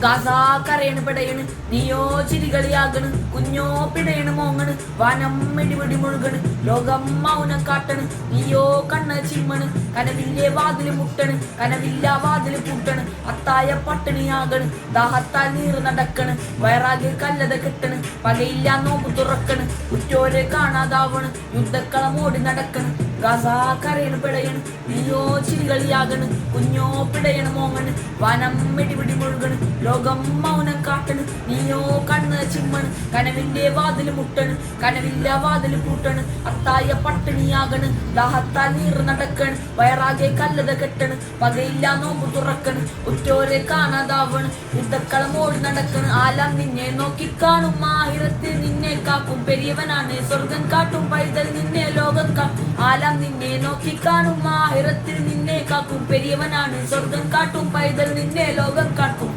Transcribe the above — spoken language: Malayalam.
ഗാസാ കരയണ് പെടയണ്, നീയോ ചിരികളിയാകണ്, കുഞ്ഞോ പിടയണ് മോങ്ങണ്, വനം ഇടിപിടി മുഴുകണ്, ലോകം മൗനം കാട്ടണ്, നീയോ കണ്ണ് ചിമ്മണ്, കനവില്ലേ വാതില് മുട്ടണ്, കനവില്ല വാതില് പൂട്ടണ്, അത്തായ പട്ടിണിയാകണ്, ദാഹത്താൽ നീറ് നടക്കണ്, വയറാകെ കല്ലത കെട്ടണ്, പകയില്ല നോമ്പ് തുറക്കണ്, ഉറ്റോരെ കാണാതാവണ്, യുദ്ധക്കളം ഓടി നടക്കണ്. ഗാസാ കരയണ് പെടയണ്, നീയോ ചിരികളിയാകണ്, കുഞ്ഞോ പിടയണ് മോങ്ങണ്, വനം ഇടിപിടി മുഴുകണ്, ലോകം മൗനം കാട്ടണ്, നീയോ കണ്ണ് ചിമ്മണ്, കനവിന്റെ വാതില് മുട്ടണ്, കനവില്ല വാതില് പൂട്ടണ്, അത്തായ പട്ടിണിയാകണ്, ദാഹത്താൽ നീറ് നടക്കണ്, വയറാകെ കല്ലത കെട്ടണ്, പകയില്ല നോമ്പ് തുറക്കണ്, ഉറ്റോരെ കാണാതാവണ്, യുദ്ധക്കളം ഓടി നടക്കണ്. ആലം നിന്നെ നോക്കിക്കാണും, ആയിരത്തിൽ നിന്നെ കാക്കും പെരിയവനാണ്, സ്വർഗം കാട്ടും പൈതൽ നിന്നെ ലോകം കാക്കും. ആലം നിന്നെ നോക്കിക്കാണും, ആയിരത്തിൽ നിന്നെ കാക്കും പെരിയവനാണ്, സ്വർഗം കാട്ടും പൈതൽ നിന്നെ ലോകം കാട്ടും.